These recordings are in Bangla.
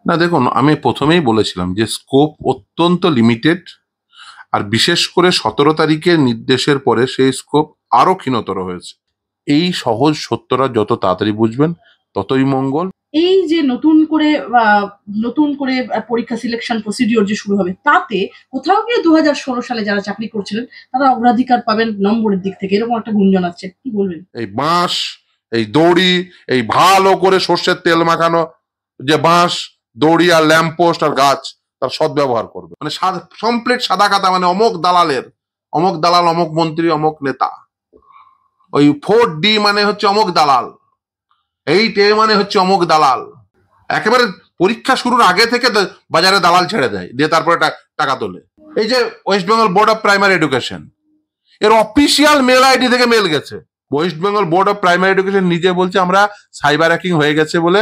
না দেখুন, আমি প্রথমেই বলেছিলাম যে স্কোপ অত্যন্ত লিমিটেড, আর বিশেষ করে 17 তারিখের নির্দেশের পরে সেই স্কোপ আরো ক্ষীণতর হয়েছে। এই সহজ সত্যটা যত তাড়াতাড়ি বুঝবেন ততই মঙ্গল। এই যে নতুন করে পরীক্ষা সিলেকশন প্রসিডিওর যে শুরু হবে, তাতে কোথাও গিয়ে 2016 সালে যারা চাকরি করছিলেন তারা অগ্রাধিকার পাবেন নম্বরের দিক থেকে, এরকম একটা গুঞ্জন আছে, কি বলবেন? এই বাঁশ, এই দড়ি, এই ভালো করে সর্ষের তেল মাখানো যে বাঁশ, দড়ি আর ল্যাম্পপোস্ট আর গাছ, তার সদ্ব্যবহার করবে। মানে কমপ্লিট সাদা খাতা, মানে অমুক দালালের, অমুক দালাল, অমুক মন্ত্রী, অমুক নেতা। ওই 4D মানে হচ্ছে অমুক দালাল, 8A মানে হচ্ছে অমুক দালাল। একেবারে পরীক্ষা শুরুর আগে থেকে বাজারে দালাল ছেড়ে দেয়, দিয়ে তারপরে টাকা তোলে। এই যে West Bengal board of primary education, এর অফিসিয়াল মেল আইডি থেকে মেল গেছে। West Bengal board of primary education নিজে বলছে আমরা সাইবার হ্যাকিং হয়ে গেছে বলে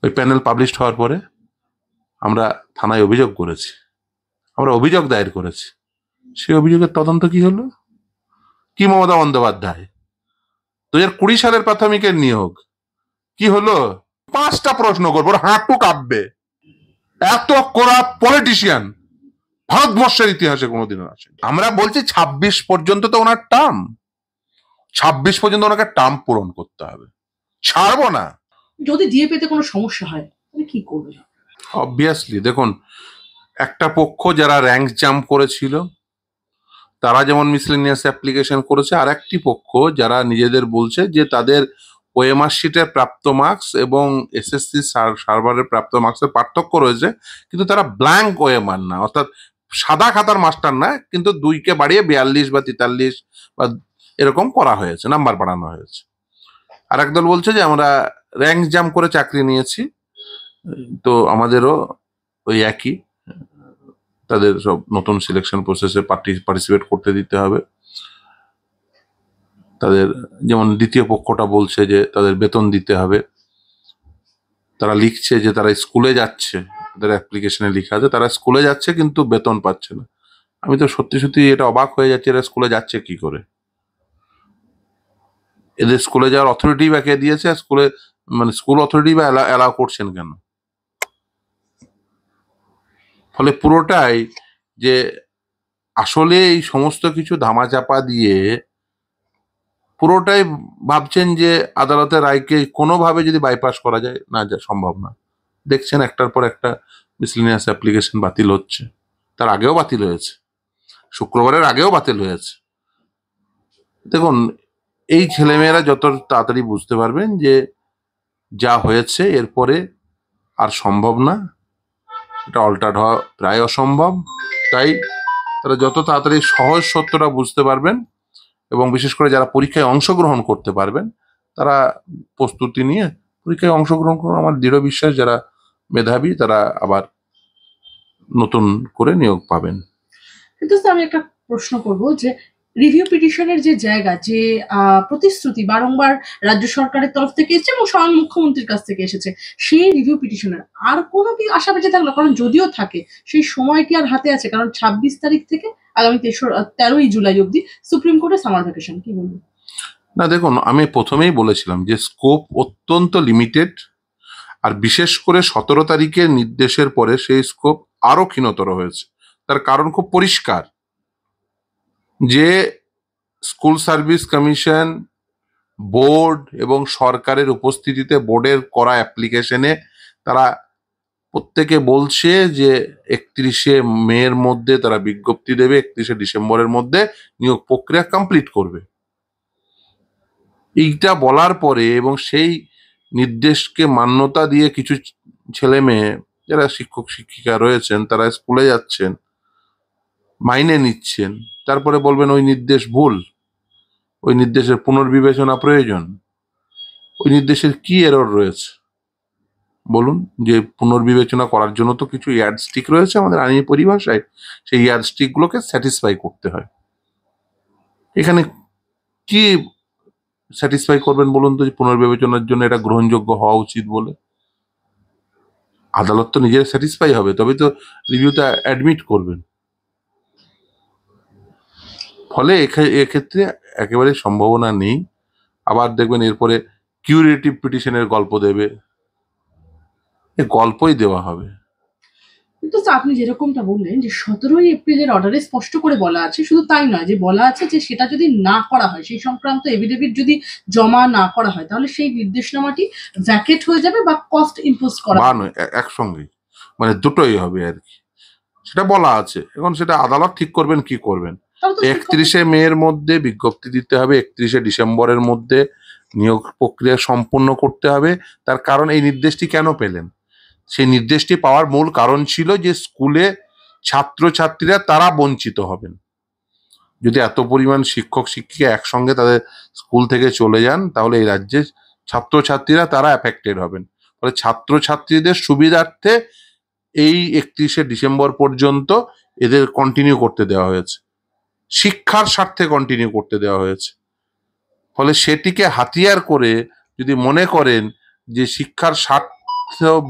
ওই প্যানেল পাবলিশ হওয়ার পরে আমরা থানায় অভিযোগ করেছি, আমরা অভিযোগ দায়ের করেছি। সেই অভিযোগের তদন্ত কি হলো? কি মমতা বন্দ্যোপাধ্যায় 2020 সালের প্রাথমিকের নিয়োগ কি হলো? 5টা প্রশ্ন করবো, হাঁটু কাঁপবে। এত করাপ্ট পলিটিশিয়ান ভারতবর্ষের ইতিহাসে কোনোদিনও আসে। আমরা বলছি 26 পর্যন্ত তো ওনার টার্ম, 26 পর্যন্ত ওনাকে টার্ম পূরণ করতে হবে, ছাড়বো না। যদি ডিএপিতে কোনো সমস্যা হয় তাহলে কি করবে? অবভিয়াসলি দেখুন, একটা পক্ষ যারা র্যাঙ্ক জাম্প করেছিল তারা যেমন মিসলেনিয়াস অ্যাপ্লিকেশন করেছে, আর একটি পক্ষ যারা নিজেদের বলছে যে তাদের ওএমআর শিটের প্রাপ্ত মার্কস এবং এসএসসি সার্ভারের প্রাপ্ত মার্কসের পার্থক্য রয়েছে, কিন্তু তারা ব্ল্যাঙ্ক ওএমআর না, অর্থাৎ সাদা খাতার মাস্টার না, কিন্তু 2কে বাড়িয়ে 42 বা 43 বা এরকম করা হয়েছে, নাম্বার বাড়ানো হয়েছে। আর একদল বলছে যে আমরা র্যাঙ্ক জাম্প করে চাকরি নিয়েছি, তো আমাদেরও ওই একই, তাদের সব নতুন সিলেকশন প্রসেসে পার্টিসিপেট করতে দিতে হবে। তাদের যেমন দ্বিতীয় পক্ষটা বলছে যে তাদের বেতন দিতে হবে। তারা লিখছে যে তারা স্কুলে যাচ্ছে, তাদের অ্যাপ্লিকেশনে লেখা আছে তারা স্কুলে যাচ্ছে কিন্তু বেতন পাচ্ছে না। আমি তো সত্যি সত্যি এটা অবাক হয়ে যাচ্ছি, এরা স্কুলে যাচ্ছে কি করে? এদের স্কুলে যাওয়ার অথরিটি বা কে দিয়েছে? স্কুলে মানে স্কুল অথরিটি বা অ্যালাউ করছেন কেন? ফলে পুরোটাই যে আসলে এই সমস্ত কিছু ধামাচাপা দিয়ে পুরোটাই ভাবছেন যে আদালতের রায়কে কোনোভাবে যদি বাইপাস করা যায়, না, যা সম্ভব না। দেখছেন একটার পর একটা মিসলেনিয়াস অ্যাপ্লিকেশন বাতিল হচ্ছে, তার আগেও বাতিল হয়েছে, শুক্রবারের আগেও বাতিল হয়েছে। দেখুন, এই ছেলেমেয়েরা যত তাড়াতাড়ি বুঝতে পারবেন যে যা হয়েছে এরপরে আর সম্ভব না, এটা অল্টার্ড হওয়া প্রায় অসম্ভব, তাই তারা যত তাড়াতাড়ি সহজ সত্যটা বুঝতে পারবেন এবং বিশেষ করে যারা পরীক্ষায় অংশগ্রহণ করতে পারবেন তারা প্রস্তুতি নিয়ে পরীক্ষায় অংশগ্রহণ করুন। আমার দৃঢ় বিশ্বাস যারা মেধাবী তারা আবার নতুন করে নিয়োগ পাবেন। কিন্তু স্যার আমি একটা প্রশ্ন করব যে রিভিউ পিটিশনের যে জায়গা, যে প্রতিশ্রুতি বারংবার রাজ্য সরকারের তরফ থেকে এসেছে এবং স্বয়ং মুখ্যমন্ত্রীর কাছ থেকে এসেছে, সেই রিভিউ পিটিশনের আর কোনো কি আশা বেঁচে থাকলো? কারণ যদিও থাকে, সেই সময় কি আর হাতে আছে? কারণ 26 তারিখ থেকে আগামী 13ই জুলাই অবধি সুপ্রিম কোর্টে সামার ভ্যাকেশন, কি বলবেন? না দেখুন, আমি প্রথমেই বলেছিলাম যে স্কোপ অত্যন্ত লিমিটেড, আর বিশেষ করে 17 তারিখের নির্দেশের পরে সেই স্কোপ আরো ক্ষীণতর হয়েছে। তার কারণ খুব পরিষ্কার, যে স্কুল সার্ভিস কমিশন, বোর্ড এবং সরকারের উপস্থিতিতে বোর্ডের করা অ্যাপ্লিকেশনে তারা প্রত্যেকে বলছে যে 31শে মের মধ্যে তারা বিজ্ঞপ্তি দেবে, 31শে ডিসেম্বরের মধ্যে নিয়োগ প্রক্রিয়া কমপ্লিট করবে। এইটা বলার পরে এবং সেই নির্দেশকে মান্যতা দিয়ে কিছু ছেলে মেয়ে যারা শিক্ষক শিক্ষিকা রয়েছেন তারা স্কুলে যাচ্ছেন, মাইনে নিচ্ছেন, তারপরে বলবেন ওই নির্দেশ ভুল, ওই নির্দেশের পুনর্বিবেচনা প্রয়োজন। ওই নির্দেশের কি এরর রয়েছে বলুন? যে পুনর্বিবেচনা করার জন্য তো কিছু ইয়ার্ডস্টিক রয়েছে আমাদের আইনি পরিভাষায়, সেই ইয়ার্ডস্টিক গুলোকে স্যাটিসফাই করতে হয়। এখানে কি স্যাটিসফাই করবেন বলুন তো, যে পুনর্বিবেচনার জন্য এটা গ্রহণযোগ্য হওয়া উচিত বলে? আদালত তো নিজের স্যাটিসফাই হবে, তবে তো রিভিউটা অ্যাডমিট করবেন। ফলে এক্ষেত্রে একেবারে সম্ভাবনা নেই। আবার দেখবেন এরপরে কিউরেটিভ পিটিশনের গল্প দেবে, এ গল্পই দেওয়া হবে। কিন্তু স্যার আপনি যেরকমটা বললেন যে 17ই এপ্রিলের অর্ডারে স্পষ্ট করে বলা আছে, শুধু তাই নয়, যে বলা আছে যে সেটা যদি না করা হয়, সেই সংক্রান্ত এফিডেভিট যদি জমা না করা হয়, তাহলে সেই নির্দেশনামাটি ভ্যাকেট হয়ে যাবে বা কস্ট ইম্পোজ করা বা হবে। নয়, একসঙ্গেই, মানে দুটোই হবে আর কি, সেটা বলা আছে। এখন সেটা আদালত ঠিক করবেন কি করবেন। তাহলে তো শিক্ষক 31শে মের মধ্যে বিজ্ঞপ্তি দিতে হবে, 31শে ডিসেম্বরের মধ্যে নিয়োগ প্রক্রিয়া সম্পূর্ণ করতে হবে। তার কারণ এই নির্দেশটি কেন পেলেন, সেই নির্দেশটি পাওয়ার মূল কারণ ছিল যে স্কুলে ছাত্রছাত্রীরা তারা বঞ্চিত হবেন। যদি এত পরিমাণ শিক্ষক শিক্ষিকা একসঙ্গে তাদের স্কুল থেকে চলে যান, তাহলে এই রাজ্যে ছাত্রছাত্রীরা তারা অ্যাফেক্টেড হবেন। ফলে ছাত্রছাত্রীদের সুবিধার্থে এই 31শে ডিসেম্বর পর্যন্ত এদের কন্টিনিউ করতে দেওয়া হয়েছে, শিক্ষার স্বার্থে কন্টিনিউ করতে দেওয়া হয়েছে। ফলে সেটিকে হাতিয়ার করে যদি মনে করেন যে শিক্ষার স্বার্থ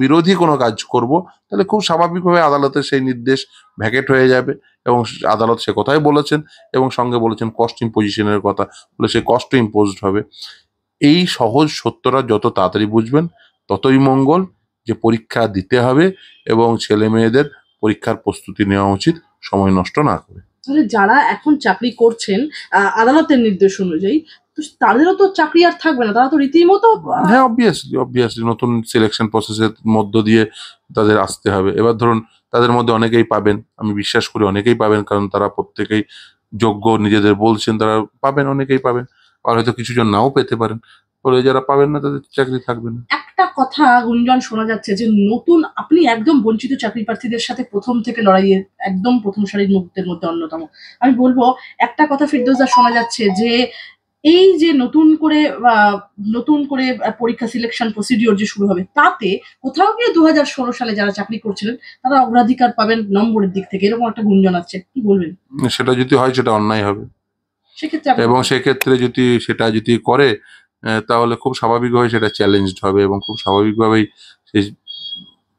বিরোধী কোনো কাজ করব, তাহলে খুব স্বাভাবিকভাবে আদালতের সেই নির্দেশ ভ্যাকেট হয়ে যাবে। এবং আদালত সে কথাই বলেছেন, এবং সঙ্গে বলেছেন কস্ট ইম্পোজিশনের কথা, বলে সে কস্ট ইম্পোজড হবে। এই সহজ সত্যটা যত তাড়াতাড়ি বুঝবেন ততই মঙ্গল, যে পরীক্ষা দিতে হবে এবং ছেলে মেয়েদের পরীক্ষার প্রস্তুতি নেওয়া উচিত, সময় নষ্ট না করে। তাহলে যারা এখন চাকরি করছেন আদালতের নির্দেশ অনুযায়ী, তো তাদেরও তো চাকরি আর থাকবে না, তারা তো রীতিমতো হ্যাঁ, অবভিয়াসলি নতুন সিলেকশন প্রসেসের মধ্য দিয়ে তাদের আসতে হবে। এবার ধরুন তাদের মধ্যে অনেকেই পাবেন, আমি বিশ্বাস করি অনেকেই পাবেন, কারণ তারা প্রত্যেকেই যোগ্য নিজেদের বলছেন, তারা পাবেন, অনেকেই পাবেন। আর হয়তো কিছু জন নাও পেতে পারেন, ফলে যারা পাবেন না তাদের চাকরি থাকবে না। একটা কথা গুঞ্জন শোনা যাচ্ছে যে নতুন, আপনি একদম বঞ্চিত চাকরি প্রার্থীদের সাথে প্রথম থেকে লড়াইয়ে একদম প্রথম সারির মুহূর্তের মধ্যে অন্যতম। আমি বলবো, একটা কথা ফিরদৌসদা শোনা যাচ্ছে যে এই যে নতুন করে পরীক্ষা সিলেকশন প্রসিডিওর যে শুরু হবে, তাতে কোথাও গিয়ে 2016 সালে যারা চাকরি করছিলেন তারা অগ্রাধিকার পাবেন নম্বরের দিক থেকে, এরকম একটা গুঞ্জন আছে, কি বলবেন? সেটা যদি হয় সেটা অন্যায় হবে, সেক্ষেত্রে আপনি এবং সেক্ষেত্রে যদি সেটা যদি করে তাহলে খুব স্বাভাবিকভাবে সেটা চ্যালেঞ্জড হবে, এবং খুব স্বাভাবিকভাবেই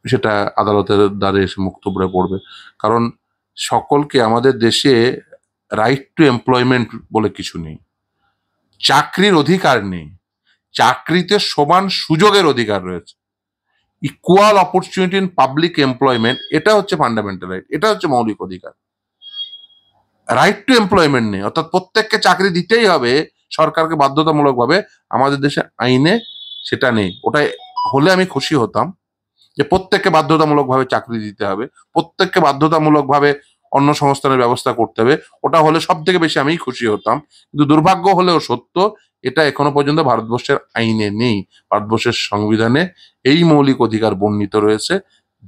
সেটা আদালতের দ্বারে এসে মুক্তবরে পড়বে। কারণ সকলকে, আমাদের দেশে রাইট টু এমপ্লয়মেন্ট বলে কিছু নেই, চাকরির অধিকার নেই, চাকরিতে সমান সুযোগের অধিকার রয়েছে, equal opportunity in public employment, এটা হচ্ছে ফান্ডামেন্টাল রাইট, এটা হচ্ছে মৌলিক অধিকার। রাইট টু এমপ্লয়মেন্ট নেই, অর্থাৎ প্রত্যেককে চাকরি দিতেই হবে সরকারকে বাধ্যতামূলকভাবে, আমাদের দেশে আইনে সেটা নেই। ওটা হলে আমি খুশি হতাম, যে প্রত্যেককে বাধ্যতামূলকভাবে চাকরি দিতে হবে, প্রত্যেককে বাধ্যতামূলকভাবে অন্য সংস্থানের ব্যবস্থা করতে হবে, ওটা হলে সব থেকে বেশি আমি খুশি হতাম। কিন্তু দুর্ভাগ্য হলেও সত্য, এটা এখনো পর্যন্ত ভারতবর্ষের আইনে নেই। ভারতবর্ষের সংবিধানে এই মৌলিক অধিকার বর্ণিত রয়েছে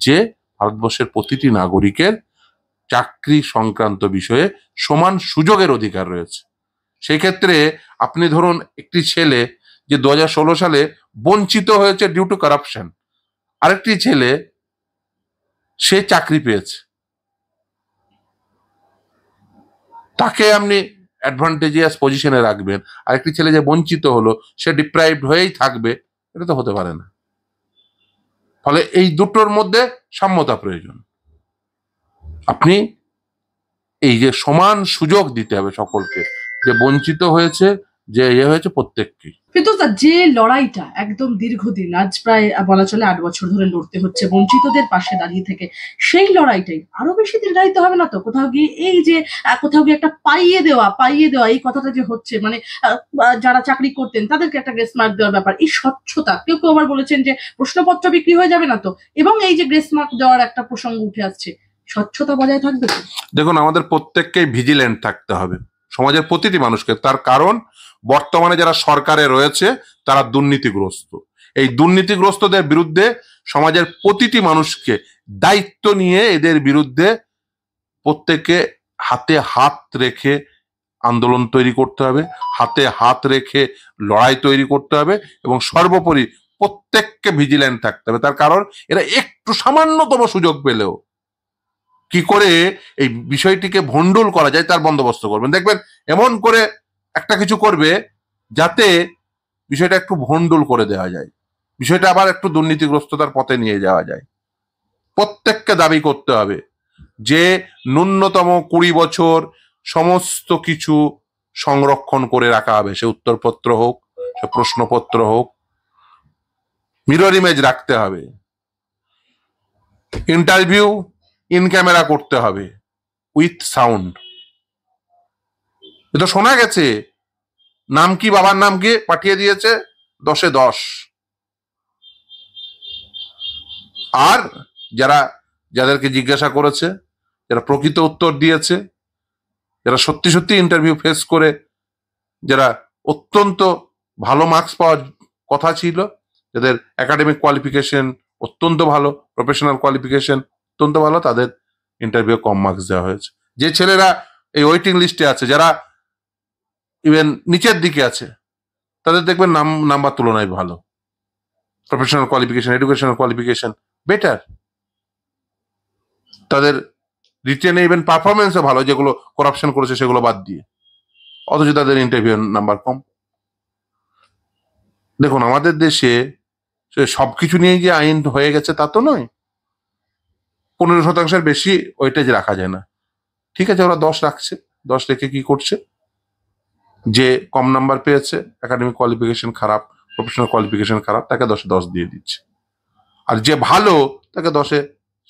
যে ভারতবর্ষের প্রতিটি নাগরিকের চাকরি সংক্রান্ত বিষয়ে সমান সুযোগের অধিকার রয়েছে। সেই ক্ষেত্রে আপনি ধরুন একটি ছেলে যে 2016 সালে বঞ্চিত হয়েছে ডিউ টু কারাপশন, আরেকটি ছেলে সে চাকরি পেয়েছে, তাকে আপনি অ্যাডভান্টেজিয়াস পজিশনে রাখবেন, আরেকটি ছেলে যে বঞ্চিত হলো সে ডিপ্রাইভড হয়েই থাকবে, এটা তো হতে পারে না। ফলে এই দুটোর মধ্যে সাম্যতা প্রয়োজন। আপনি এই যে সমান সুযোগ দিতে হবে সকলকে, যে বঞ্চিত হয়েছে, যে হয়েছে, প্রত্যেককেই। ফিরদৌসদা, যে লড়াইটা একদম দীর্ঘদিন, আজ প্রায় বলা চলে 8 বছর ধরে লড়তে হচ্ছে বঞ্চিতদের পাশে দাঁড়িয়ে থেকে, সেই লড়াইটাই আরো বেশি দীর্ঘায়িত হবে না তো? কোথাও গিয়ে এই যে কোথাও গিয়ে একটা পাইয়ে দেওয়া এই কথাটা যে হচ্ছে, মানে যারা চাকরি করতেন তাদেরকে একটা গ্রেস মার্ক দেওয়ার ব্যাপার, এই স্বচ্ছতা, কেউ কেউ আবার বলেছেন যে প্রশ্নপত্র বিক্রি হয়ে যাবে না তো, এবং এই যে গ্রেস মার্ক দেওয়ার একটা প্রসঙ্গ উঠে আসছে, স্বচ্ছতা বজায় থাকবে তো? দেখুন, আমাদের প্রত্যেককেই ভিজিল্যান্ট থাকতে হবে, সমাজের প্রতিটি মানুষকে। তার কারণ বর্তমানে যারা সরকারে রয়েছে তারা দুর্নীতিগ্রস্ত। এই দুর্নীতিগ্রস্তদের বিরুদ্ধে সমাজের প্রতিটি মানুষকে দায়িত্ব নিয়ে এদের বিরুদ্ধে প্রত্যেককে হাতে হাত রেখে আন্দোলন তৈরি করতে হবে, হাতে হাত রেখে লড়াই তৈরি করতে হবে, এবং সর্বোপরি প্রত্যেককে ভিজিল্যান্ট থাকতে হবে। তার কারণ এরা একটু সামান্যতম সুযোগ পেলেও কি করে এই বিষয়টিকে ভণ্ডুল করা যায় তার বন্দোবস্ত করবেন। দেখবেন এমন করে একটা কিছু করবে যাতে বিষয়টা একটু ভণ্ডুল করে দেওয়া যায়, বিষয়টা আবার একটু দুর্নীতিগ্রস্ততার পথে নিয়ে যাওয়া যায়। প্রত্যেককে দাবি করতে হবে যে ন্যূনতম 20 বছর সমস্ত কিছু সংরক্ষণ করে রাখা হবে, সে উত্তরপত্র হোক, সে প্রশ্নপত্র হোক, মিরর ইমেজ রাখতে হবে। ইন্টারভিউ ইন ক্যামেরা করতে হবে উইথ সাউন্ড। এ তো শোনা গেছে, নাম কি, বাবার নাম কি, পাঠিয়ে দিয়েছে, 10-এ 10। আর যাদেরকে জিজ্ঞাসা করেছে, যারা প্রকৃত উত্তর দিয়েছে, যারা সত্যি সত্যি ইন্টারভিউ ফেস করে, যারা অত্যন্ত ভালো মার্কস পাওয়ার কথা ছিল, যাদের একাডেমিক কোয়ালিফিকেশন অত্যন্ত ভালো, প্রফেশনাল কোয়ালিফিকেশন অত্যন্ত ভালো, তাদের ইন্টারভিউ কম মার্কস দেওয়া হয়েছে। যে ছেলেরা এই ওয়েটিং লিস্টে আছে, যারা ইভেন নিচের দিকে আছে, তাদের দেখবেন নাম্বার তুলনায় ভালো, professional qualification, educational qualification better, তাদের রিটেনে ইভেন পারফরমেন্সও ভালো, যেগুলো করাপশন করেছে সেগুলো বাদ দিয়ে, অথচ তাদের ইন্টারভিউ নাম্বার কম। দেখুন, আমাদের দেশে সবকিছু নিয়ে যে আইন হয়ে গেছে তা তো নয়। 15% বেশি ওয়েটেজ রাখা যায় না। ঠিক আছে, ওরা 10 রাখছে, 10 রেখে কি করছে, যে কম নাম্বার পেয়েছে, একাডেমিক কোয়ালিফিকেশন খারাপ, প্রফেশনাল কোয়ালিফিকেশন খারাপ, তাকে 10-এ 10 দিয়ে দিচ্ছে। আর যে ভালো তাকে 10-এ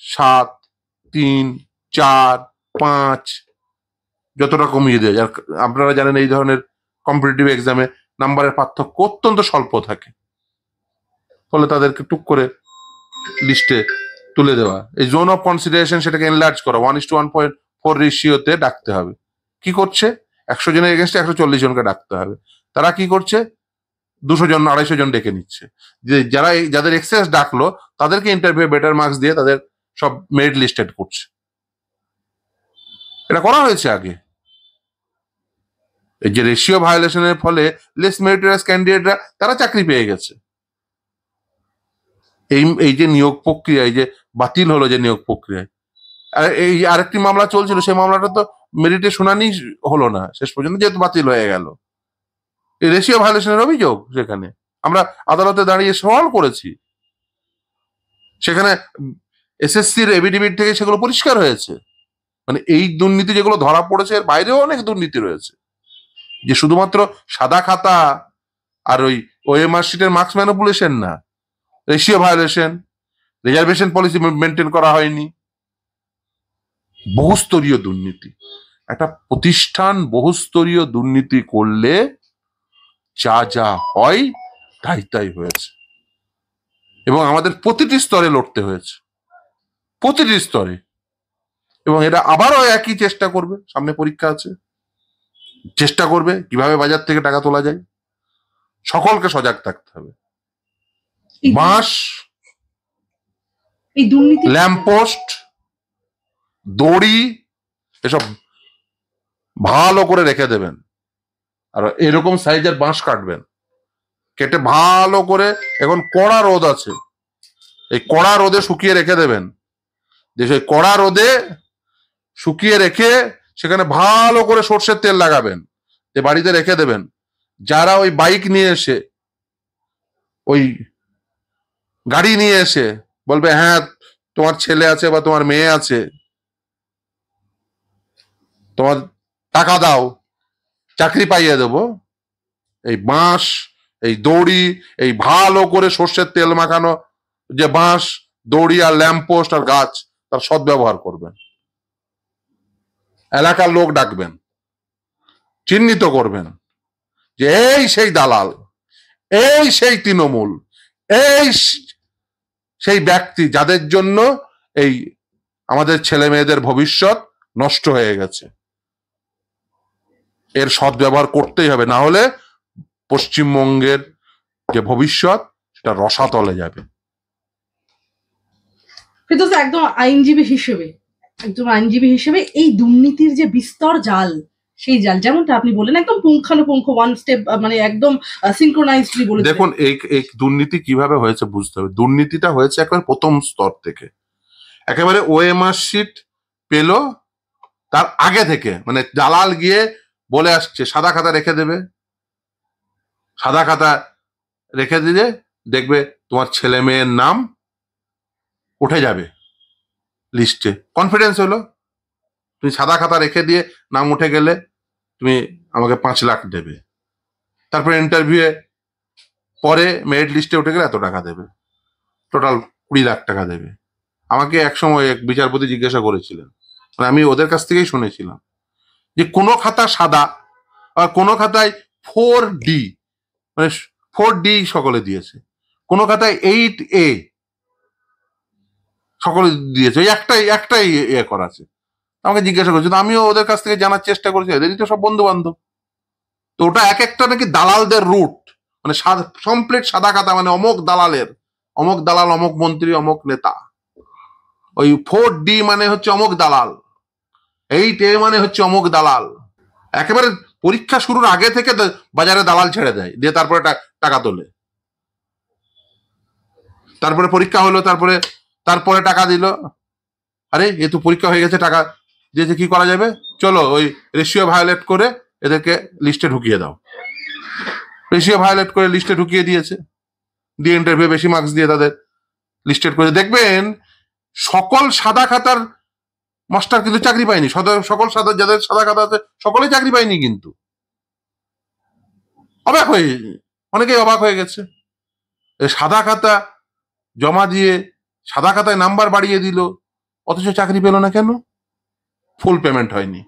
7, 3, 4, 5 যতটা কমিয়ে দেয়। আর আপনারা জানেন এই ধরনের কম্পিটিটিভ এক্সামে নাম্বারের পার্থক্য অত্যন্ত স্বল্প থাকে, ফলে তাদেরকে টুক করে লিস্টে তুলে দেওয়া। এই জোন অফ কনসিডারেশন সেটাকে এনলার্জ করা, 1:1.4 রেশিওতে ডাকতে হবে। কি করছে, 100 জনের এগেনস্টে 140 জনকে ডাকতে হবে। তারা কি করছে, 200 জন 250 জন ডেকে নিচ্ছে। যে যাদের এক্সেস ডাকলো তাদেরকে ইন্টারভিউ বেটার মার্কস দিয়ে তাদের সব মেরিট লিস্টেড করছে। এটা করা হয়েছে আগে। এই যে রেশিও ভায়োলেশনের ফলে লেস মেরিটোরিয়াস ক্যান্ডিডেটরা তারা চাকরি পেয়ে গেছে। এই যে নিয়োগ প্রক্রিয়া, এই যে বাতিল হলো যে নিয়োগ প্রক্রিয়ায়, আর এই আরেকটি মামলা চলছিল, সেই মামলাটা তো মেরিটে শুনানি হলো না শেষ পর্যন্ত, যেহেতু বাতিল হয়ে গেল। এই রেশিও ভায়োলেশনের অভিযোগ সেখানে আমরা আদালতে দাঁড়িয়ে সওয়াল করেছি, সেখানে এসএসসির এভিডেভিট থেকে সেগুলো পরিষ্কার হয়েছে। মানে এই দুর্নীতি যেগুলো ধরা পড়েছে, এর বাইরেও অনেক দুর্নীতি রয়েছে, যে শুধুমাত্র সাদা খাতা আর ওই ওএমআর শিটের মার্কস ম্যানিপুলেশন না, ratio violation, reservation policy maintain করা হয়নি, বহুস্তরীয় দুর্নীতি। একটা প্রতিষ্ঠান বহুস্তরীয় দুর্নীতি করলে যা যা হয় তাই তাই হয়েছে, এবং আমাদের প্রতিটি স্তরে লড়তে হয়েছে, প্রতিটি স্তরে। এবং এরা আবারও একই চেষ্টা করবে, সামনে পরীক্ষা আছে, চেষ্টা করবে কিভাবে বাজার থেকে টাকা তোলা যায়। সকলকে সজাগ থাকতে হবে। বাঁশ, এই দুর্নীতি, ল্যাম্পপোস্ট, দড়ি এসব ভালো করে রেখে দেবেন, আর এরকম সাইজের বাঁশ কাটবেন, কেটে ভালো করে, এখন কড়া রোদ আছে, এই কড়া রোদে শুকিয়ে রেখে দেবেন। যে সেই কড়া রোদে শুকিয়ে রেখে সেখানে ভালো করে সর্ষের তেল লাগাবেন, যে বাড়িতে রেখে দেবেন। যারা ওই বাইক নিয়ে এসে, ওই গাড়ি নিয়ে এসে বলবে হ্যাঁ তোমার ছেলে আছে বা তোমার মেয়ে আছে, তোমার টাকা দাও, চাকরি পাইয়ে দেবো, এই বাঁশ, এই দড়ি, এই ভালো করে সর্ষের তেল মাখানো যে বাঁশ, দড়ি আর ল্যাম্পপোস্ট আর গাছ, তার সদ্ব্যবহার করবেন। এলাকার লোক ডাকবেন, চিহ্নিত করবেন যে এই সেই দালাল, এই সেই তৃণমূল, এই সেই ব্যক্তি যাদের জন্য এই আমাদের ছেলে মেয়েদের ভবিষ্যৎ নষ্ট হয়ে গেছে। এর সদ্ব্যবহার করতেই হবে, না হলে পশ্চিমবঙ্গের যে ভবিষ্যৎ সেটা রসাতলে যাবে। কিন্তু একদম আইনজীবী হিসেবে এই দুর্নীতির যে বিস্তর জাল, সেই জাল যেমনটা আপনি বললেন, একদম পুঙ্খানুপুঙ্খ ওয়ান স্টেপ, মানে একদম সিনক্রোনাইজডলি বলেছেন। দেখুন, এই দুর্নীতি কিভাবে হয়েছে বুঝতে হবে। দুর্নীতিটা হয়েছে একেবারে প্রথম স্তর থেকে, একেবারে ওএমআর শিট পেল তার আগে থেকে, মানে দালাল গিয়ে বলে আসছে সাদা খাতা রেখে দেবে, সাদা খাতা রেখে দিলে দেখবে তোমার ছেলে মেয়ের নাম উঠে যাবে লিস্টে। কনফিডেন্স হলো, তুমি সাদা খাতা রেখে দিয়ে নাম উঠে গেলে তুমি আমাকে 5 লাখ দেবে, তারপরে ইন্টারভিউয়ে পরে মেরিট লিস্টে উঠে গেলে এত টাকা দেবে, টোটাল 20 লাখ টাকা দেবে। আমাকে একসময় এক বিচারপতি জিজ্ঞাসা করেছিলেন, মানে আমি ওদের কাছ থেকেই শুনেছিলাম, যে কোনো খাতা সাদা আর কোনো খাতায় 4D, মানে 4D সকলে দিয়েছে, কোনো খাতায় 8A সকলে দিয়েছে, ওই একটাই করা আছে। আমাকে জিজ্ঞাসা করেছিল, আমিও ওদের কাছ থেকে জানার চেষ্টা করেছি, এদেরই তো সব বন্ধু বান্ধব। তো ওটা এক একটা নাকি দালালদের রুট, মানে কমপ্লিট সাদা খাতা, মানে অমুক দালালের, অমুক দালাল, অমুক মন্ত্রী, অমুক নেতা। ওই 4D মানে হচ্ছে অমুক দালাল, 8A মানে হচ্ছে অমুক দালাল। একেবারে পরীক্ষা শুরুর আগে থেকে বাজারে দালাল ছেড়ে দেয়, দিয়ে তারপরে টাকা তোলে। তারপরে পরীক্ষা হলো, তারপরে টাকা দিল। আরে এ তো পরীক্ষা হয়ে গেছে, টাকা দিয়েছে, কি করা যাবে, চলো ওই রেশিও ভায়োলেট করে এদেরকে লিস্টে ঢুকিয়ে দাও। রেশিও ভায়োলেট করে লিস্টে ঢুকিয়ে দিয়েছে, দিয়ে ইন্টারভিউ বেশি মার্কস দিয়ে তাদের লিস্টেড করে। দেখবেন সকল সাদা খাতার মাস্টার কিন্তু চাকরি পায়নি, সকল সাদা, যাদের সাদা খাতা আছে সকলে চাকরি পায়নি। কিন্তু অনেকেই অবাক হয়ে গেছে, সাদা খাতা জমা দিয়ে সাদা খাতায় নাম্বার বাড়িয়ে দিল, অথচ চাকরি পেল না কেন? ফুল পেমেন্ট হয়নি।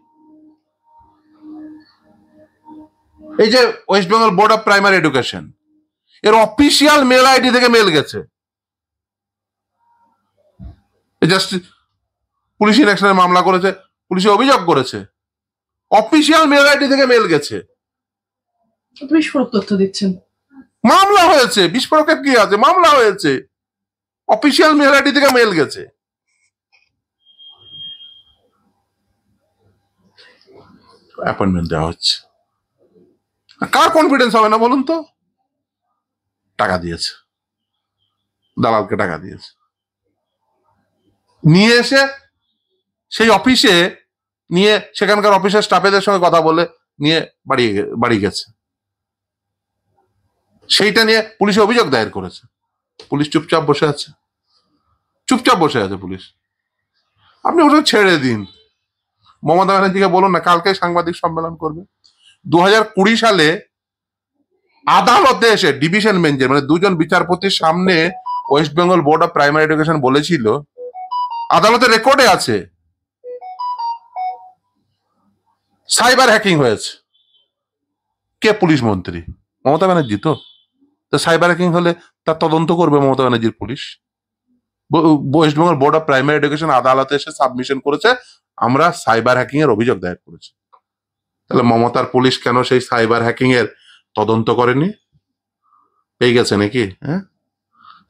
এই যে West Bengal board of primary education, এর অফিসিয়াল মেল আইডি থেকে মেল গেছে, জাস্ট পুলিশ ইলেকশনের মামলা করেছে, পুলিশে অভিযোগ করেছে, অফিসিয়াল মেল আইডি থেকে মেল গেছে। বিস্ফোরক তথ্য দিচ্ছেন, মামলা হয়েছে, বিস্ফোরকের কি আছে, মামলা হয়েছে, অফিসিয়াল মেল আইডি থেকে মেল গেছে। অ্যাপয়েন্টমেন্ট দেওয়া হচ্ছে, কার কনফিডেন্স হবে না বলুন তো? টাকা দিয়েছে, দালালকে টাকা দিয়েছে, নিয়ে এসে সেই অফিসে নিয়ে সেখানকার অফিসের স্টাফেদের সঙ্গে কথা বলে নিয়ে বাড়ি গেছে। সেইটা নিয়ে পুলিশে অভিযোগ দায়ের করেছে, পুলিশ চুপচাপ বসে আছে, পুলিশ। আপনি ওটা ছেড়ে দিন, মমতা ব্যানার্জিকে বলুন না, কালকে সাংবাদিক সম্মেলন করবে। 2020 সালে আদালতে এসে ডিভিশন বেঞ্চের, মানে দুজন বিচারপতির সামনে West Bengal board of primary education বলেছিল, আদালতের রেকর্ডে আছে, সাইবার হ্যাকিং হয়েছে। কে পুলিশ মন্ত্রী? মমতা ব্যানার্জি। তো সাইবার হ্যাকিং হলে তার তদন্ত করবে মমতা ব্যানার্জির police. West Bengal board of primary education আদালতে এসে সাবমিশন করেছে, আমরা সাইবার হ্যাকিং এর অভিযোগ দায়ের করেছি। তাহলে মমতার পুলিশ কেন সেই সাইবার হ্যাকিং এর তদন্ত করেনি? পেয়ে গেছে নাকি? হ্যাঁ,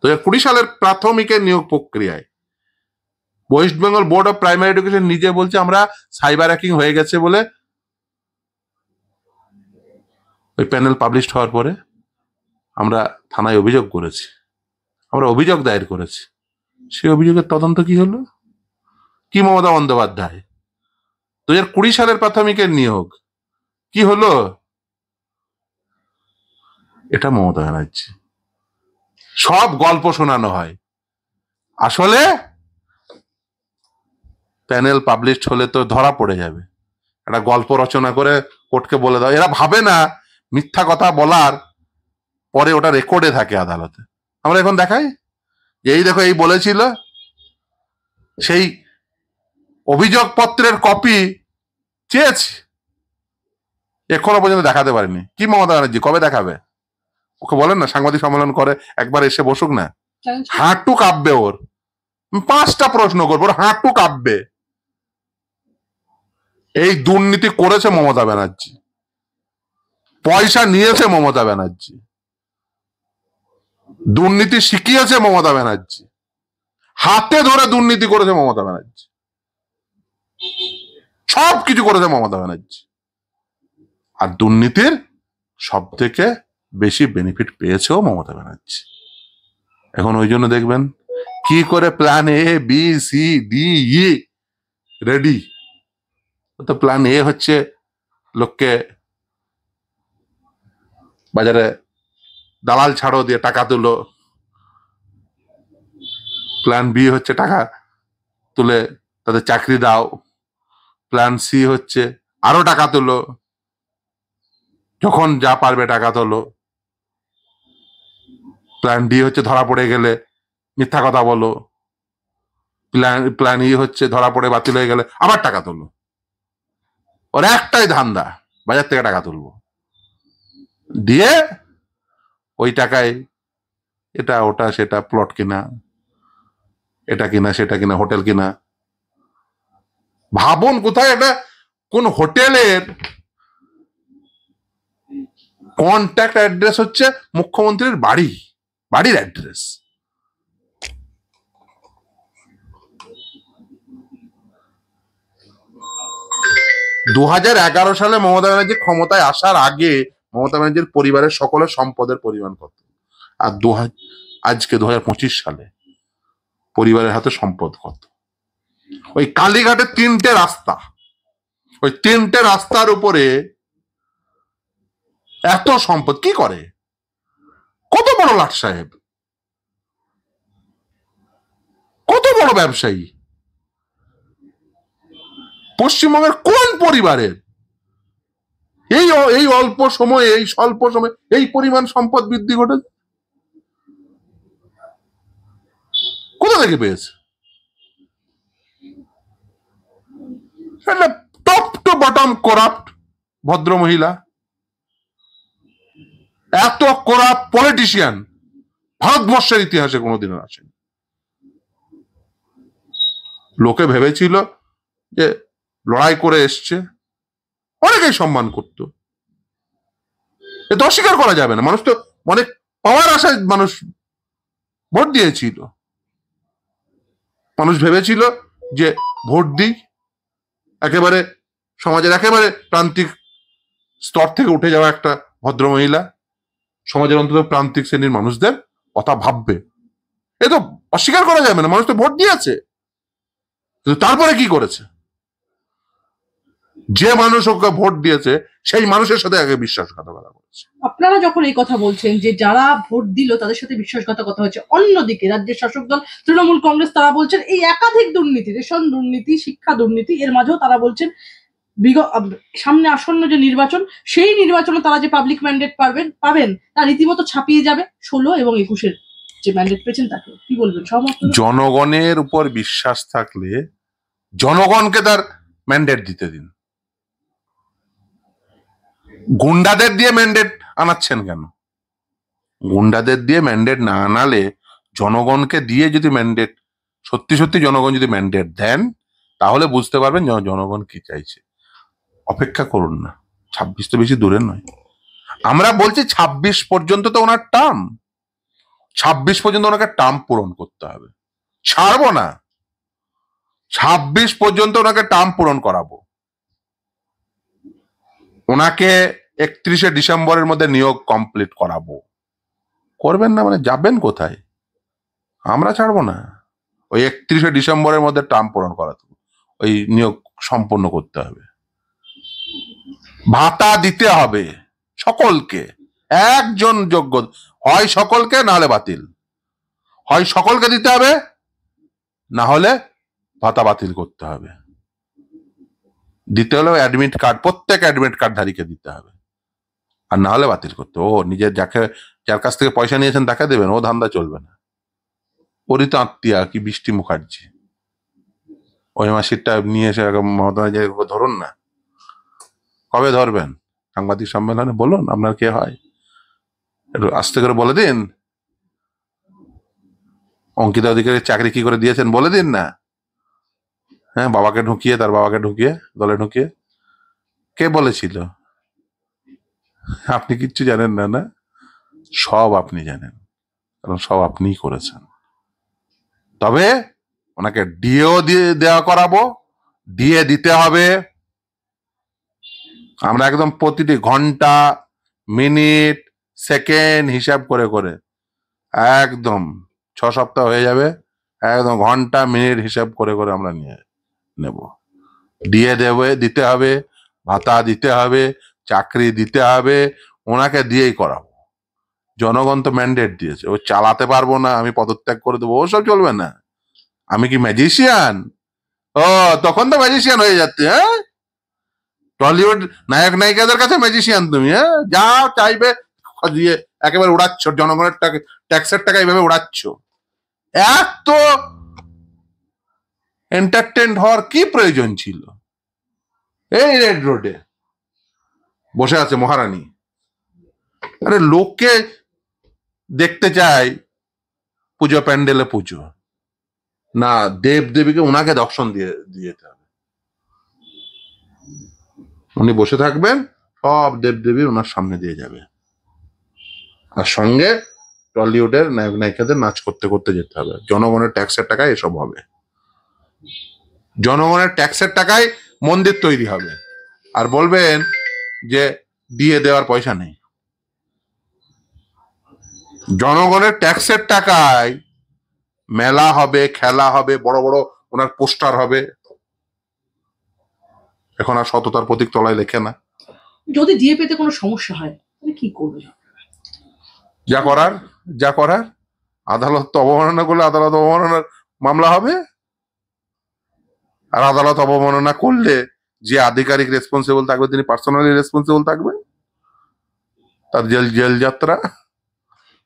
2020 সালের প্রাথমিকের নিয়োগ প্রক্রিয়ায় West Bengal board of primary education নিজে বলছে আমরা সাইবার হ্যাকিং হয়ে গেছে বলে, ওই প্যানেল পাবলিশ হওয়ার পরে আমরা থানায় অভিযোগ করেছি, আমরা অভিযোগ দায়ের করেছি। সেই অভিযোগের তদন্ত কি হলো? কি মমতা বন্দ্যোপাধ্যায় 2020 সালের প্রাথমিকের নিয়োগ কি হলো? এটা মমতা ব্যানার্জি। সব গল্প শোনানো হয়, আসলে প্যানেল পাবলিশ হলে তো ধরা পড়ে যাবে। একটা গল্প রচনা করে কোর্টকে বলে দাও। এরা ভাবে না মিথ্যা কথা বলার পরে ওটা রেকর্ডে থাকে আদালতে। আমরা এখন দেখাই, এই দেখো এই বলেছিল, সেই অভিযোগ পত্রের কপি চেয়েছি, এখনো পর্যন্ত দেখাতে পারিনি। কি মমতা ব্যানার্জি কবে দেখাবে? ওকে বলেন না সাংবাদিক সম্মেলন করে একবার এসে বসুক না, হাঁটু কাঁপবে ওর। 5টা প্রশ্ন করবো, ওর হাঁটু কাঁপবে। এই দুর্নীতি করেছে মমতা ব্যানার্জি, পয়সা নিয়েছে মমতা ব্যানার্জি, দুর্নীতি শিখিয়েছে মমতা ব্যানার্জি, হাতে ধরে দুর্নীতি করেছে মমতা ব্যানার্জি, সব কিছু করেছে মমতা ব্যানার্জি। আর দুর্নীতির সব থেকে বেশি বেনিফিট পেয়েছেও মমতা ব্যানার্জি। এখন ওই জন্য দেখবেন কি করে plan A B C D E ready. তো প্ল্যান A হচ্ছে লোককে বাজারে দালাল ছাড়ো দিয়ে টাকা তুলো, প্ল্যান B হচ্ছে টাকা তুলে তাদের চাকরি দাও, প্ল্যান C হচ্ছে আরো টাকা তুলো, যখন যা পারবে টাকা তোলো, প্ল্যান D হচ্ছে ধরা পড়ে গেলে মিথ্যা কথা বলো, প্ল্যান হচ্ছে, ধরা পড়ে বাতিল হয়ে গেলে আবার টাকা তুলবো। ওর একটাই ধান্দা, বাজার থেকে টাকা তুলবো, দিয়ে ওই টাকায় এটা ওটা সেটা প্লট কিনা, এটা কিনা সেটা কিনা, হোটেল কিনা। ভাবুন কোথায় এটা, কোন হোটেলের কন্ট্যাক্ট অ্যাড্রেস হচ্ছে মুখ্যমন্ত্রীর বাড়ির অ্যাড্রেস। দু সালে মমতা ব্যানার্জি ক্ষমতায় আসার আগে মমতা ব্যানার্জির পরিবারের সকলের সম্পদের পরিমাণ কত, আর আজকে 2025 সালে পরিবারের হাতে সম্পদ কত? ওই কালীঘাটে 3টে রাস্তা, ওই 3টে রাস্তার উপরে এত সম্পদ কি করে? কত বড় লাট সাহেব, কত বড় ব্যবসায়ী, পশ্চিমবঙ্গের কোন পরিবারের এই অল্প সময়ে, এই স্বল্প সময়ে এই পরিমাণ সম্পদ বৃদ্ধি ঘটেছে? কোথা থেকে পেয়েছে? টপ টু বটম করাপ্ট ভদ্র মহিলা। এত করাপ্ট পলিটিশিয়ান ভারতবর্ষের ইতিহাসে কোনোদিনও আসেনি। লোকে ভেবেছিল যে লড়াই করে এসছে, অনেকেই সম্মান করত, এ তো অস্বীকার করা যাবে না। মানুষ তো অনেক পাওয়ার আশায় মানুষ ভোট দিয়েছিল। মানুষ ভেবেছিল যে ভোট দিই, একেবারে সমাজের একেবারে প্রান্তিক স্তর থেকে উঠে যাওয়া একটা ভদ্র মহিলা সমাজের অন্তত প্রান্তিক শ্রেণীর মানুষদের কথা ভাববে, এ তো অস্বীকার করা যাবে না। মানুষ তো ভোট দিয়েছে, তারপরে কি করেছে? যে মানুষ ওকে ভোট দিয়েছে সেই মানুষের সাথে আগে বিশ্বাসঘাতকতা করেছে। আপনারা যখন এই কথা বলছেন যে যারা ভোট দিল তাদের সাথে বিশ্বাসঘাতকতা হয়েছে, অন্যদিকে রাজ্যের শাসক দল তৃণমূল কংগ্রেস তারা বলছেন এই একাধিক দুর্নীতি, রেশন দুর্নীতি, শিক্ষা দুর্নীতি, এর মাঝেও তারা বলছেন সামনে আসন্ন যে নির্বাচন, সেই নির্বাচনে তারা যে পাবলিক ম্যান্ডেট পাবেন তা রীতিমতো ছাপিয়ে যাবে 16 এবং 21-এর যে ম্যান্ডেট পেয়েছেন তাকে। কি বলবেন? সহমত? জনগণের উপর বিশ্বাস থাকলে জনগণকে তার ম্যান্ডেট দিতে দিন। গুন্ডাদের দিয়ে ম্যান্ডেট আনাচ্ছেন কেন? গুন্ডাদের দিয়ে ম্যান্ডেট না আনালে জনগণকে দিয়ে যদি ম্যান্ডেট, সত্যি সত্যি জনগণ যদি ম্যান্ডেট দেন, তাহলে বুঝতে পারবেন জনগণ কি চাইছে। অপেক্ষা করুন না, 26 তো বেশি দূরে নয়। আমরা বলছি 26 পর্যন্ত তো ওনার টার্ম, 26 পর্যন্ত ওনাকে টার্ম পূরণ করতে হবে, ছাড়বো না। 26 পর্যন্ত ওনাকে টার্ম পূরণ করাবো। ওনাকে 31শে ডিসেম্বরের মধ্যে নিয়োগ কমপ্লিট করাবো। করবেন না মানে যাবেন কোথায়? আমরা ছাড়বো না। ওই 31শে ডিসেম্বরের মধ্যে টার্ম পূরণ করাতে, ওই নিয়োগ সম্পন্ন করতে হবে। ভাতা দিতে হবে সকলকে, একজন যোগ্য, হয় সকলকে না হলে বাতিল, হয় সকলকে দিতে হবে না হলে ভাতা বাতিল করতে হবে। দিতে হলে অ্যাডমিট কার্ড, প্রত্যেক অ্যাডমিট কার্ড ধারীকে দিতে হবে, আর না হলে বাতিল করতে। ও নিজের যার কাছ থেকে পয়সা নিয়েছেন তাকে দেবেন, ও ধান্দা চলবে না। ওরই তো আত্মীয়া কি বৃষ্টি মুখার্জি, ওই মাসিরটা নিয়ে এসে মমতা ব্যানার্জি ধরুন না। কবে ধরবেন? সাংবাদিক সম্মেলনে বলুন আপনার কে হয়, একটু আস্তে করে বলে দিন। অঙ্কিতা অধিকারীর চাকরি কি করে দিয়েছেন বলে দিন না। হ্যাঁ, বাবাকে ঢুকিয়ে, তার বাবাকে ঢুকিয়ে, দলে ঢুকিয়ে। কে বলেছিল? আপনি কিচ্ছু জানেন না, না? সব আপনি জানেন, কারণ সব আপনিই করেছেন। তবে ওনাকে ডিএও দিয়ে দেওয়া করাবো, ডিএ দিতে হবে। আমরা একদম প্রতিটি ঘন্টা, মিনিট, সেকেন্ড হিসাব করে করে, একদম 6 সপ্তাহ হয়ে যাবে, একদম ঘন্টা মিনিট হিসাব করে করে আমরা নিয়ে নেব। ডিএ দিতে হবে, ভাতা দিতে হবে, চাকরি দিতে হবে, ওনাকে দিয়েই করাবো। জনগণ তো ম্যান্ডেট দিয়েছে, ও চালাতে পারবো না আমি পদত্যাগ করে দেবো, ওসব চলবে না। আমি কি ম্যাজিশিয়ান? ও তখন তো ম্যাজিশিয়ান হয়ে যাচ্ছে। হ্যাঁ, টলিউড নায়ক নায়িকাদের কাছে ম্যাজিশিয়ান তুমি। হ্যাঁ, যা চাইবে দিয়ে একেবারে উড়াচ্ছ, জনগণের টাকা, ট্যাক্সের টাকা এইভাবে উড়াচ্ছ। এত এন্টারটেন হওয়ার কি প্রয়োজন ছিল? এই রেড রোডে বসে আছে মহারানী, আরে লোককে দেখতে চাই পুজো প্যান্ডেলে পুজো, না দেব দেবীকে ওনাকে দর্শন দিয়ে দিতে হবে। উনি বসে থাকবেন, সব দেব দেবী ওনার সামনে দিয়ে যাবে, আর সঙ্গে টলিউডের নায়ক নায়িকাদের নাচ করতে করতে যেতে হবে। জনগণের ট্যাক্সের টাকায় এসব হবে, জনগণের ট্যাক্সের টাকায় মন্দির তৈরি হবে, আর বলবেন যে দিয়ে দেওয়ার পয়সা নেই। জনগণের ট্যাক্সের টাকায় মেলা হবে, খেলা হবে, বড় বড় ওনার পোস্টার হবে। এখন আর সততার প্রতীক তলায় লেখে না। যদি দিয়ে পেতে কোনো সমস্যা হয় তাহলে কি করবে? যা করার যা করার, আদালত তো অবমাননা করলে আদালত অবমাননার মামলা হবে, আর আদালত অবমাননা করলে যে আধিকারিক রেসপন্সিবল থাকবে তিনি পার্সোনালি রেসপন্সিবল থাকবে, তার জেল জেল যাত্রা।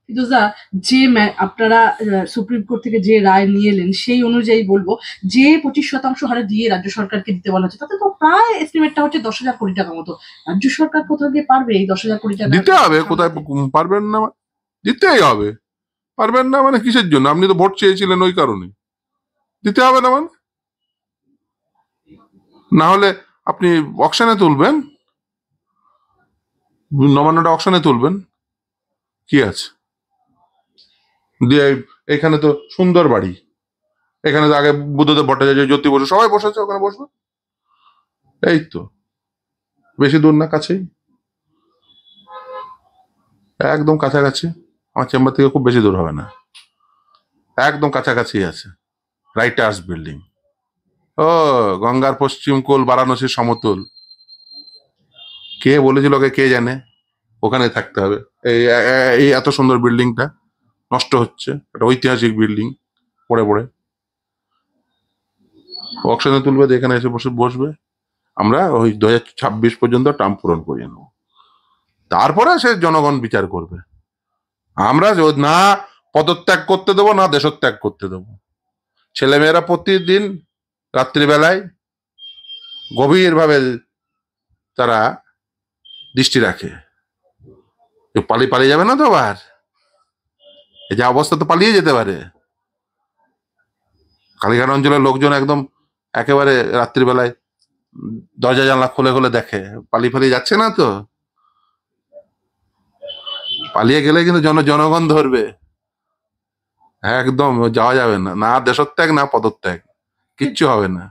ফিরোজা, যে আপনারা সুপ্রিম কোর্ট থেকে যে রায় নিয়ে এলেন সেই অনুযায়ী বলবো যে 25% হারে দিয়ে রাজ্য সরকারকে দিতে বলা হচ্ছে, তাতে তো প্রায় এস্টিমেটটা হচ্ছে 10,000 কোটি টাকা মতো। রাজ্য সরকার কোথাও গিয়ে পারবে এই 10,000 কোটি টাকা দিতে হবে, কোথায় পারবেন না? দিতেই হবে। পারবেন না মানে কিসের জন্য? আপনি তো ভোট চেয়েছিলেন ওই কারণে। দিতে হবে না মানে? না হলে আপনি অকশনে তুলবেন, নবান্নটা অকশনে তুলবেন, কি আছে? দিয়ে এখানে তো সুন্দর বাড়ি, এখানে তো আগে বুদ্ধদেব ভট্টাচার্য, জ্যোতি বসু সবাই বসেছে, ওখানে বসবে। এই তো বেশি দূর না, কাছেই, একদম কাছাকাছি। আমার চেম্বার থেকে খুব বেশি দূর হবে না, একদম কাছাকাছি আছে। রাইটার্স বিল্ডিং, ও গঙ্গার পশ্চিম কোল, বারাণসীর সমতল। কে বলেছিল ওকে কে জানে? ওখানে থাকতে হবে। এই এই এত সুন্দর বিল্ডিংটা নষ্ট হচ্ছে, একটা ঐতিহাসিক বিল্ডিং পড়ে পড়ে। অকশনে তুলবে, এখানে এসে বসে বসবে। আমরা ওই 2026 পর্যন্ত টার্ম পূরণ করিয়ে নেবো, তারপরে সে জনগণ বিচার করবে। আমরা না পদত্যাগ করতে দেবো, না দেশত্যাগ করতে দেবো। ছেলেমেয়েরা প্রতিদিন রাত্রিবেলায় গভীরভাবে তারা দৃষ্টি রাখে, পালিয়ে যাবে না তো আবার। এই যে অবস্থা, তো পালিয়ে যেতে পারে। কালীঘাট অঞ্চলের লোকজন একদম একেবারে রাত্রিবেলায় দরজা জানলা খুলে খুলে দেখে, পালিয়ে যাচ্ছে না তো। পালিয়ে গেলে কিন্তু জনগণ ধরবে, একদম যাওয়া যাবে না, না দেশত্যাগ না পদত্যাগ, কিচ্ছু হবে না।